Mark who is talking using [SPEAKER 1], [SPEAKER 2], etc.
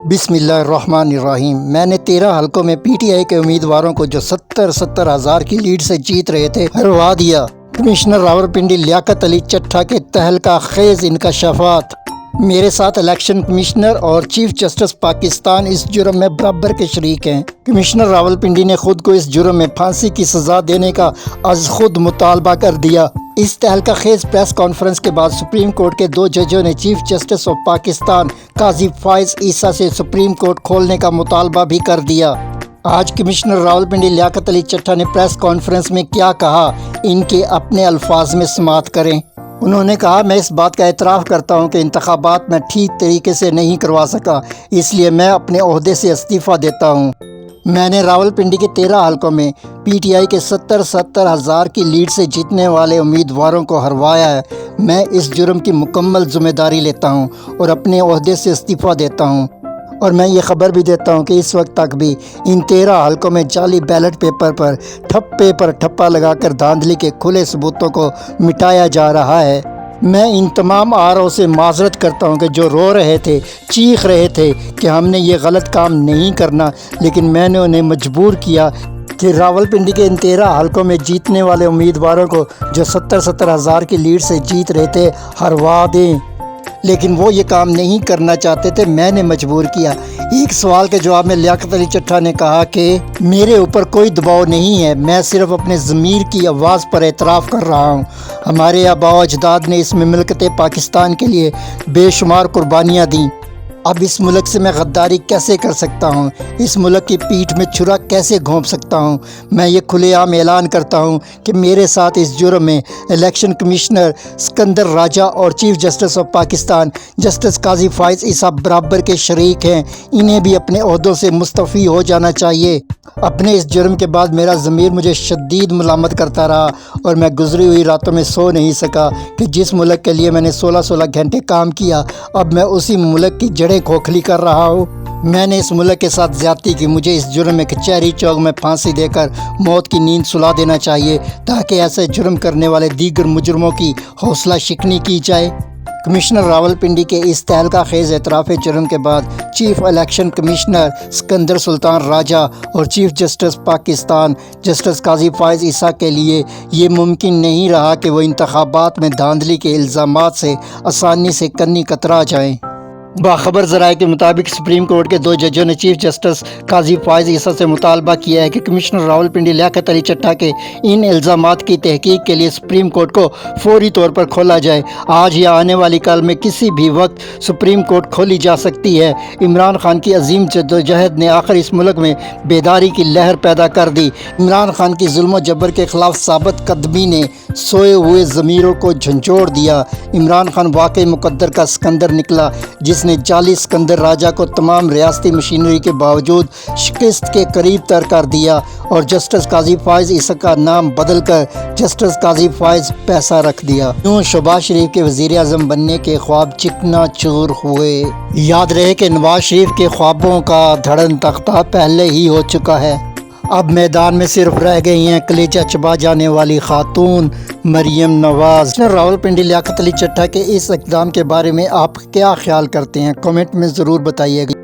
[SPEAKER 1] बिस्मिल्लाहिर्रहमानिर्रहीम। मैंने 13 हलकों में पीटीआई के उम्मीदवारों को जो 70 हज़ार की लीड से जीत रहे थे हरवा दिया। कमिश्नर रावलपिंडी लियाकत अली चट्ठा के तहलका खेज इंकशाफात। मेरे साथ इलेक्शन कमिश्नर और चीफ जस्टिस पाकिस्तान इस जुर्म में बराबर के शरीक हैं। कमिश्नर रावलपिंडी ने खुद को इस जुर्म में फांसी की सज़ा देने का आज खुद मुतालबा कर दिया। इस तहलका खेज प्रेस कॉन्फ्रेंस के बाद सुप्रीम कोर्ट के 2 जजों ने चीफ जस्टिस ऑफ पाकिस्तान काजी फाइज ईसा से सुप्रीम कोर्ट खोलने का मुतालबा भी कर दिया। आज कमिश्नर रावलपिंडी लियाकत अली चट्ठा ने प्रेस कॉन्फ्रेंस में क्या कहा, इनके अपने अल्फाज में समाअत करें। उन्होंने कहा, मैं इस बात का एतराफ़ करता हूँ कि इंतखाबात में ठीक तरीके से नहीं करवा सका, इसलिए मैं अपने ओहदे से इस्तीफ़ा देता हूँ। मैंने रावलपिंडी के 13 हलकों में पीटीआई के 70 हज़ार की लीड से जीतने वाले उम्मीदवारों को हरवाया है। मैं इस जुर्म की मुकम्मल ज़िम्मेदारी लेता हूँ और अपने ओहदे से इस्तीफ़ा देता हूँ। और मैं ये ख़बर भी देता हूँ कि इस वक्त तक भी इन 13 हलकों में जाली बैलेट पेपर पर ठप्पे पर ठप्पा लगाकर धांधली के खुले सबूतों को मिटाया जा रहा है। मैं इन तमाम आरों से माजरत करता हूँ कि जो रो रहे थे, चीख रहे थे कि हमने ये गलत काम नहीं करना, लेकिन मैंने उन्हें मजबूर किया कि रावलपिंडी के इन 13 हलकों में जीतने वाले उम्मीदवारों को जो 70 हज़ार की लीड से जीत रहे थे हरवा दें, लेकिन वो ये काम नहीं करना चाहते थे। मैंने मजबूर किया। एक सवाल के जवाब में लियाकत अली चट्ठा ने कहा कि मेरे ऊपर कोई दबाव नहीं है, मैं सिर्फ अपने ज़मीर की आवाज़ पर एतराफ़ कर रहा हूँ। हमारे आबा व अजदाद ने इस ममलकत पाकिस्तान के लिए बेशुमार कुर्बानियाँ दी। अब इस मुल्क से मैं गद्दारी कैसे कर सकता हूँ, इस मुल्क की पीठ में छुरा कैसे घोंप सकता हूँ। मैं ये खुलेआम ऐलान करता हूँ कि मेरे साथ इस जुर्म में इलेक्शन कमिश्नर सिकंदर राजा और chief justice of Pakistan justice Qazi Faez Isa बराबर के शरीक हैं। इन्हें भी अपने ओहदों से मुस्तफ़ी हो जाना चाहिए। अपने इस जुर्म के बाद मेरा ज़मीर मुझे शदीद मलामत करता रहा और मैं गुजरी हुई रातों में सो नहीं सका कि जिस मुल्क के लिए मैंने 16 घंटे काम किया, अब मैं उसी मुल्क की जड़ें खोखली कर रहा हूँ। मैंने इस मुल्क के साथ ज़्यादती की। मुझे इस जुर्म में कचहरी चौक में फांसी देकर मौत की नींद सुला देना चाहिए, ताकि ऐसे जुर्म करने वाले दीगर मुजरमों की हौसला शिकनी की जाए। कमिश्नर रावलपिंडी के इस तहलका खेज एतराफ़ जुर्म के बाद chief election commissioner Sikandar Sultan Raja और chief justice Pakistan justice Qazi Faez ईसा के लिए ये मुमकिन नहीं रहा कि वो इंतखाबात में धांधली के इल्ज़ामात से आसानी से कन्नी कतरा जाएँ। बाखबर ज़राए के मुताबिक सुप्रीम कोर्ट के 2 जजों ने चीफ जस्टिस काजी फाइज ईसा से मुतालबा किया है कि कमिश्नर रावलपिंडी लियाकत अली चट्ठा के इन इल्ज़ामात की तहकीक के लिए सुप्रीम कोर्ट को फौरी तौर पर खोला जाए। आज या आने वाली कल में किसी भी वक्त सुप्रीम कोर्ट खोली जा सकती है। इमरान खान की अजीम जद्दोजहद ने आखिर इस मुल्क में बेदारी की लहर पैदा कर दी। इमरान खान की जुल्म जबर के ख़िलाफ़ साबित कदमी ने सोए हुए ज़मीरों को झंझोड़ दिया। इमरान खान वाकई मुकद्दर का सिकंदर निकला, जिसने जाली सिकंदर राजा को तमाम रियासती मशीनरी के बावजूद शिकस्त के करीब तर कर दिया और जस्टिस काजी फाइज ईसा का नाम बदल कर जस्टिस काजी फाइज पैसा रख दिया। यूँ शहबाज शरीफ के वज़ीर आज़म बनने के ख्वाब चिकना चूर हुए। याद रहे कि नवाज शरीफ के ख्वाबों का धड़न तख्ता पहले ही हो चुका है। अब मैदान में सिर्फ रह गई हैं कलेजा चबा जाने वाली खातून मरियम नवाज। रावलपिंडी लियाकत अली चट्ठा के इस इक़दाम के बारे में आप क्या ख्याल करते हैं, कमेंट में ज़रूर बताइएगा।